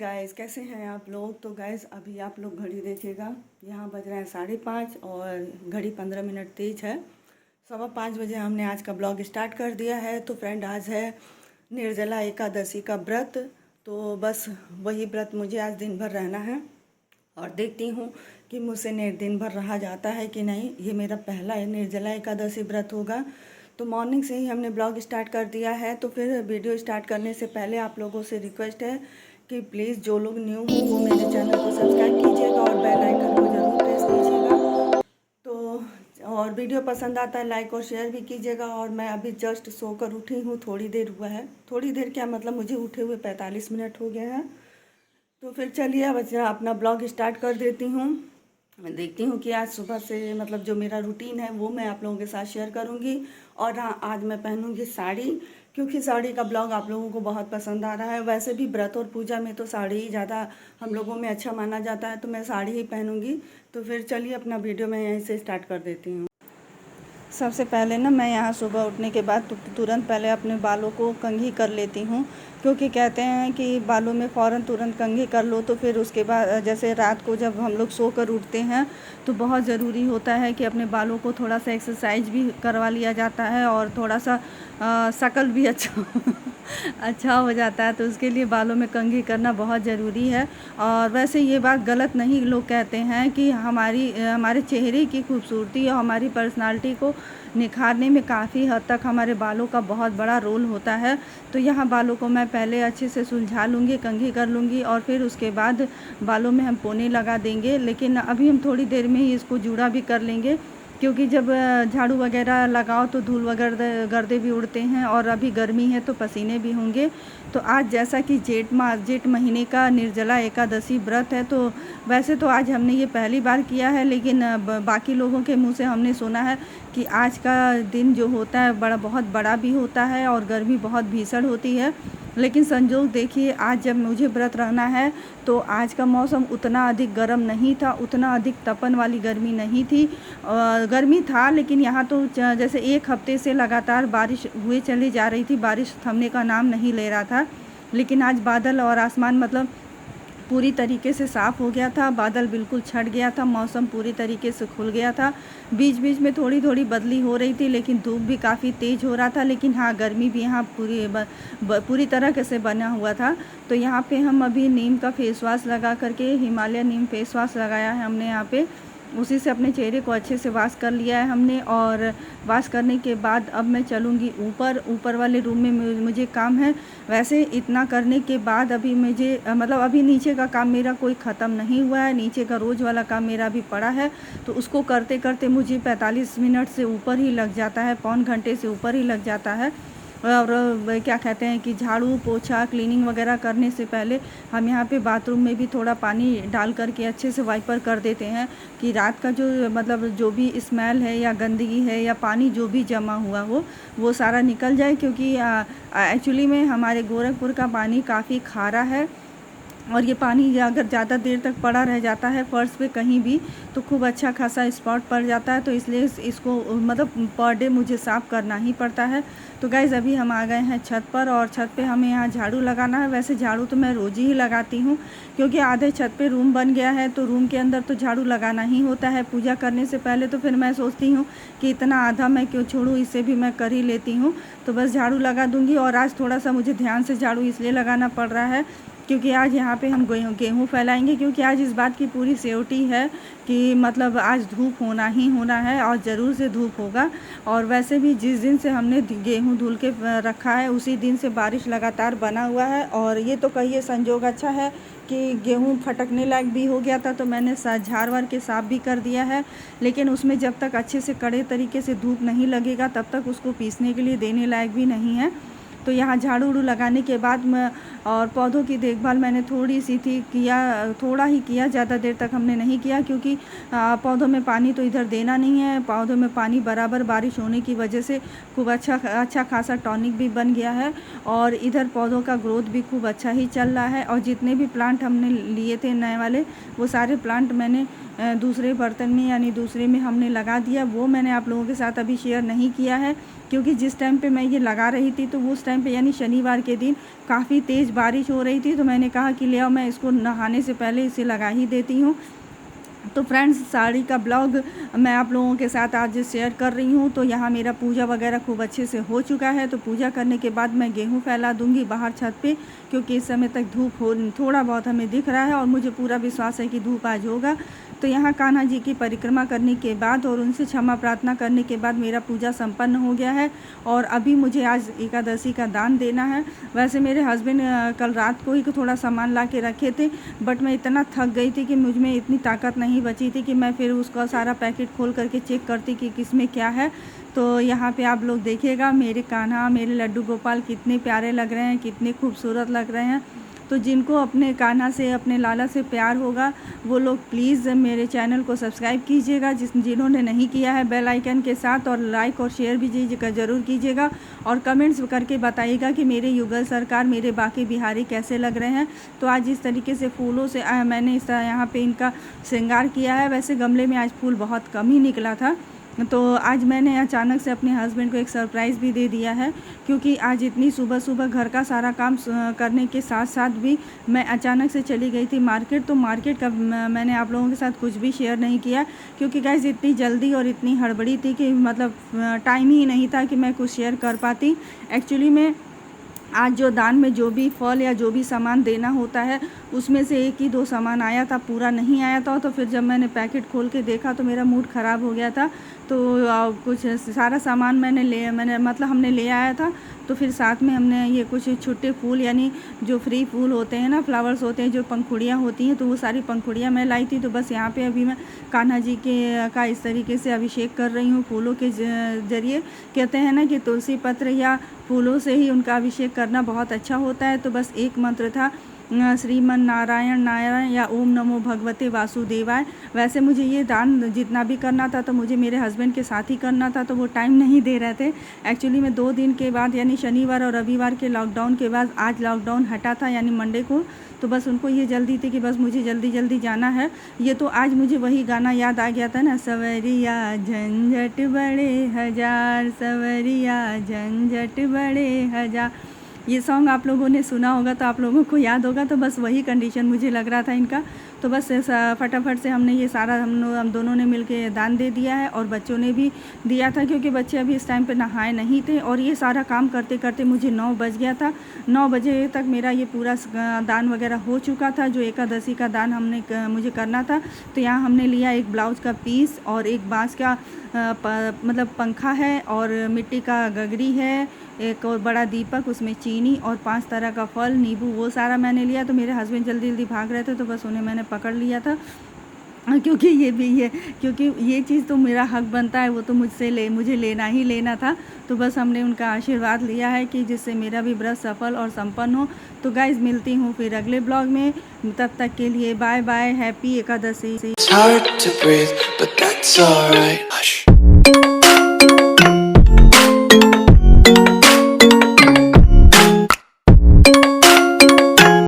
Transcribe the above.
Guys, कैसे हैं आप लोग। तो गाइस अभी आप लोग घड़ी देखिएगा, यहाँ बज रहे हैं 5:30 और घड़ी 15 मिनट तेज है। 5:15 बजे हमने आज का ब्लॉग स्टार्ट कर दिया है। तो फ्रेंड, आज है निर्जला एकादशी का व्रत। तो बस वही व्रत मुझे आज दिन भर रहना है और देखती हूँ कि मुझसे दिन भर रहा जाता है कि नहीं। ये मेरा पहला निर्जला एकादशी व्रत होगा। तो मॉर्निंग से ही हमने ब्लॉग स्टार्ट कर दिया है। तो फिर वीडियो स्टार्ट करने से पहले आप लोगों से रिक्वेस्ट है कि प्लीज़ जो लोग न्यू हो वो मेरे चैनल को सब्सक्राइब कीजिएगा और बेल आइकन को ज़रूर प्रेस कीजिएगा। तो और वीडियो पसंद आता है लाइक और शेयर भी कीजिएगा। और मैं अभी जस्ट सोकर उठी हूँ, थोड़ी देर हुआ है। थोड़ी देर क्या मतलब, मुझे उठे हुए 45 मिनट हो गए हैं। तो फिर चलिए अब अपना ब्लॉग स्टार्ट कर देती हूँ। मैं देखती हूँ कि आज सुबह से मतलब जो मेरा रूटीन है वो मैं आप लोगों के साथ शेयर करूँगी। और हाँ, आज मैं पहनूँगी साड़ी, क्योंकि साड़ी का ब्लॉग आप लोगों को बहुत पसंद आ रहा है। वैसे भी व्रत और पूजा में तो साड़ी ही ज़्यादा हम लोगों में अच्छा माना जाता है, तो मैं साड़ी ही पहनूँगी। तो फिर चलिए अपना वीडियो मैं यहीं से स्टार्ट कर देती हूँ। सबसे पहले ना मैं यहाँ सुबह उठने के बाद तुरंत पहले अपने बालों को कंघी कर लेती हूँ, क्योंकि कहते हैं कि बालों में फ़ौरन तुरंत कंघी कर लो तो फिर उसके बाद जैसे रात को जब हम लोग सोकर उठते हैं तो बहुत ज़रूरी होता है कि अपने बालों को थोड़ा सा एक्सरसाइज भी करवा लिया जाता है और थोड़ा सा शकल भी अच्छा हो जाता है। तो उसके लिए बालों में कंघी करना बहुत ज़रूरी है। और वैसे ये बात गलत नहीं, लोग कहते हैं कि हमारे चेहरे की खूबसूरती और हमारी पर्सनालिटी को निखारने में काफ़ी हद तक हमारे बालों का बहुत बड़ा रोल होता है। तो यहाँ बालों को मैं पहले अच्छे से सुलझा लूँगी, कंघी कर लूँगी और फिर उसके बाद बालों में हम पोने लगा देंगे। लेकिन अभी हम थोड़ी देर में ही इसको जूड़ा भी कर लेंगे, क्योंकि जब झाड़ू वगैरह लगाओ तो धूल वगैरह गर्दे भी उड़ते हैं और अभी गर्मी है तो पसीने भी होंगे। तो आज जैसा कि जेठ महीने का निर्जला एकादशी व्रत है, तो वैसे तो आज हमने ये पहली बार किया है, लेकिन बाकी लोगों के मुंह से हमने सुना है कि आज का दिन जो होता है बहुत बड़ा भी होता है और गर्मी बहुत भीषण होती है। लेकिन संजोग देखिए, आज जब मुझे व्रत रहना है तो आज का मौसम उतना अधिक गर्म नहीं था, उतना अधिक तपन वाली गर्मी नहीं थी। गर्मी था, लेकिन यहाँ तो जैसे एक हफ्ते से लगातार बारिश हुए चली जा रही थी, बारिश थमने का नाम नहीं ले रहा था। लेकिन आज बादल और आसमान मतलब पूरी तरीके से साफ़ हो गया था, बादल बिल्कुल छट गया था, मौसम पूरी तरीके से खुल गया था। बीच बीच में थोड़ी थोड़ी बदली हो रही थी, लेकिन धूप भी काफ़ी तेज़ हो रहा था। लेकिन हाँ, गर्मी भी यहाँ पूरी तरह से बना हुआ था। तो यहाँ पे हम अभी नीम का फेस वॉश लगा करके, हिमालय नीम फेस वॉश लगाया है हमने यहाँ पे, उसी से अपने चेहरे को अच्छे से वॉश कर लिया है हमने। और वॉश करने के बाद अब मैं चलूँगी ऊपर वाले रूम में, मुझे काम है। वैसे इतना करने के बाद अभी मुझे मतलब अभी नीचे का काम मेरा कोई ख़त्म नहीं हुआ है, नीचे का रोज़ वाला काम मेरा भी पड़ा है। तो उसको करते करते मुझे 45 मिनट से ऊपर ही लग जाता है, पौन घंटे से ऊपर ही लग जाता है। और क्या कहते हैं कि झाड़ू पोछा क्लीनिंग वगैरह करने से पहले हम यहाँ पे बाथरूम में भी थोड़ा पानी डाल करके अच्छे से वाइपर कर देते हैं, कि रात का जो मतलब जो भी स्मेल है या गंदगी है या पानी जो भी जमा हुआ हो वो सारा निकल जाए। क्योंकि एक्चुअली में हमारे गोरखपुर का पानी काफ़ी खारा है और ये पानी अगर ज़्यादा देर तक पड़ा रह जाता है फर्श पे कहीं भी तो खूब अच्छा खासा स्पॉट पड़ जाता है। तो इसलिए इसको मतलब पर डे मुझे साफ़ करना ही पड़ता है। तो गाइज़ अभी हम आ गए हैं छत पर और छत पे हमें यहाँ झाड़ू लगाना है। वैसे झाड़ू तो मैं रोज़ ही लगाती हूँ, क्योंकि आधे छत पे रूम बन गया है तो रूम के अंदर तो झाड़ू लगाना ही होता है पूजा करने से पहले। तो फिर मैं सोचती हूँ कि इतना आधा मैं क्यों छोड़ूँ, इसे भी मैं कर ही लेती हूँ। तो बस झाड़ू लगा दूँगी। और आज थोड़ा सा मुझे ध्यान से झाड़ू इसलिए लगाना पड़ रहा है क्योंकि आज यहाँ पे हम गेहूँ फैलाएंगे, क्योंकि आज इस बात की पूरी श्योरिटी है कि मतलब आज धूप होना ही होना है और ज़रूर से धूप होगा। और वैसे भी जिस दिन से हमने गेहूँ धुल के रखा है उसी दिन से बारिश लगातार बना हुआ है। और ये तो कहिए संजोग अच्छा है कि गेहूँ फटकने लायक भी हो गया था, तो मैंने झाड़ वार के साफ़ भी कर दिया है। लेकिन उसमें जब तक अच्छे से कड़े तरीके से धूप नहीं लगेगा तब तक उसको पीसने के लिए देने लायक भी नहीं है। तो यहाँ झाड़ू उड़ू लगाने के बाद मैं और पौधों की देखभाल मैंने थोड़ी सी थोड़ा ही किया, ज़्यादा देर तक हमने नहीं किया, क्योंकि पौधों में पानी तो इधर देना नहीं है। पौधों में पानी बराबर बारिश होने की वजह से खूब अच्छा खासा टॉनिक भी बन गया है और इधर पौधों का ग्रोथ भी खूब अच्छा ही चल रहा है। और जितने भी प्लांट हमने लिए थे नए वाले, वो सारे प्लांट मैंने दूसरे बर्तन में यानी दूसरे में हमने लगा दिया। वो मैंने आप लोगों के साथ अभी शेयर नहीं किया है, क्योंकि जिस टाइम पे मैं ये लगा रही थी तो उस टाइम टाइम पे यानी शनिवार के दिन काफ़ी तेज़ बारिश हो रही थी, तो मैंने कहा कि ले आओ, मैं इसको नहाने से पहले इसे लगा ही देती हूँ। तो फ्रेंड्स, साड़ी का ब्लॉग मैं आप लोगों के साथ आज शेयर कर रही हूँ। तो यहाँ मेरा पूजा वगैरह खूब अच्छे से हो चुका है। तो पूजा करने के बाद मैं गेहूँ फैला दूँगी बाहर छत पे, क्योंकि इस समय तक धूप हो थोड़ा बहुत हमें दिख रहा है और मुझे पूरा विश्वास है कि धूप आज होगा। तो यहाँ कान्हा जी की परिक्रमा करने के बाद और उनसे क्षमा प्रार्थना करने के बाद मेरा पूजा संपन्न हो गया है। और अभी मुझे आज एकादशी का दान देना है। वैसे मेरे हस्बैंड कल रात को ही थोड़ा सामान ला के रखे थे, बट मैं इतना थक गई थी कि मुझ में इतनी ताकत नहीं बची थी कि मैं फिर उसका सारा पैकेट खोल करके चेक करती कि किस में क्या है। तो यहाँ पे आप लोग देखिएगा मेरे कान्हा, मेरे लड्डू गोपाल कितने प्यारे लग रहे हैं, कितने खूबसूरत लग रहे हैं। तो जिनको अपने कान्हा से, अपने लाला से प्यार होगा, वो लोग प्लीज़ मेरे चैनल को सब्सक्राइब कीजिएगा, जिन्होंने नहीं किया है बेल आइकन के साथ, और लाइक और शेयर भी ज़रूर कीजिएगा। और कमेंट्स करके बताइएगा कि मेरे युगल सरकार, मेरे बाकी बिहारी कैसे लग रहे हैं। तो आज इस तरीके से फूलों से मैंने इस यहाँ पे इनका श्रृंगार किया है। वैसे गमले में आज फूल बहुत कम ही निकला था, तो आज मैंने अचानक से अपने हस्बैंड को एक सरप्राइज़ भी दे दिया है, क्योंकि आज इतनी सुबह सुबह घर का सारा काम करने के साथ साथ भी मैं अचानक से चली गई थी मार्केट। तो मार्केट का मैंने आप लोगों के साथ कुछ भी शेयर नहीं किया, क्योंकि गाइस इतनी जल्दी और इतनी हड़बड़ी थी कि मतलब टाइम ही नहीं था कि मैं कुछ शेयर कर पाती। एक्चुअली में आज जो दान में जो भी फल या जो भी सामान देना होता है, उसमें से एक ही दो सामान आया था, पूरा नहीं आया था। तो फिर जब मैंने पैकेट खोल के देखा तो मेरा मूड ख़राब हो गया था। तो कुछ सारा सामान मैंने मतलब हमने ले आया था। तो फिर साथ में हमने ये कुछ छोटे फूल, यानी जो फ्री फूल होते हैं ना, फ्लावर्स होते हैं, जो पंखुड़ियाँ होती हैं, तो वो सारी पंखुड़ियाँ मैं लाई थी। तो बस यहाँ पे अभी मैं कान्हा जी का इस तरीके से अभिषेक कर रही हूँ फूलों के ज़रिए। कहते हैं ना कि तुलसी पत्र या फूलों से ही उनका अभिषेक करना बहुत अच्छा होता है। तो बस एक मंत्र था, श्रीमन नारायण नारायण या ओम नमो भगवते वासुदेवाय। वैसे मुझे ये दान जितना भी करना था तो मुझे मेरे हस्बैंड के साथ ही करना था, तो वो टाइम नहीं दे रहे थे। एक्चुअली में 2 दिन के बाद, यानी शनिवार और रविवार के लॉकडाउन के बाद आज लॉकडाउन हटा था, यानी मंडे को। तो बस उनको ये जल्दी थी कि बस मुझे जल्दी जल्दी जाना है। ये तो आज मुझे वही गाना याद आ गया था ना, सवरिया झंझट बड़े हजार, सवरिया झंझट बड़े हजार। ये सॉन्ग आप लोगों ने सुना होगा तो आप लोगों को याद होगा। तो बस वही कंडीशन मुझे लग रहा था इनका। तो बस फटाफट से हमने ये सारा हम दोनों ने मिलके दान दे दिया है, और बच्चों ने भी दिया था, क्योंकि बच्चे अभी इस टाइम पे नहाए नहीं थे। और ये सारा काम करते करते मुझे 9 बज गया था। 9 बजे तक मेरा ये पूरा दान वगैरह हो चुका था, जो एकादशी का दान मुझे करना था। तो यहाँ हमने लिया एक ब्लाउज का पीस और एक बाँस का मतलब पंखा है, और मिट्टी का गगरी है, एक और बड़ा दीपक, उसमें चीनी और 5 तरह का फल, नींबू, वो सारा मैंने लिया। तो मेरे हस्बैंड जल्दी जल्दी भाग रहे थे, तो बस उन्हें मैंने पकड़ लिया था, क्योंकि ये चीज़ तो मेरा हक बनता है, वो तो मुझे लेना ही लेना था। तो बस हमने उनका आशीर्वाद लिया है कि जिससे मेरा भी व्रत सफल और संपन्न हो। तो गाइज़, मिलती हूँ फिर अगले ब्लॉग में। तब तक के लिए बाय बाय, हैप्पी एकादशी।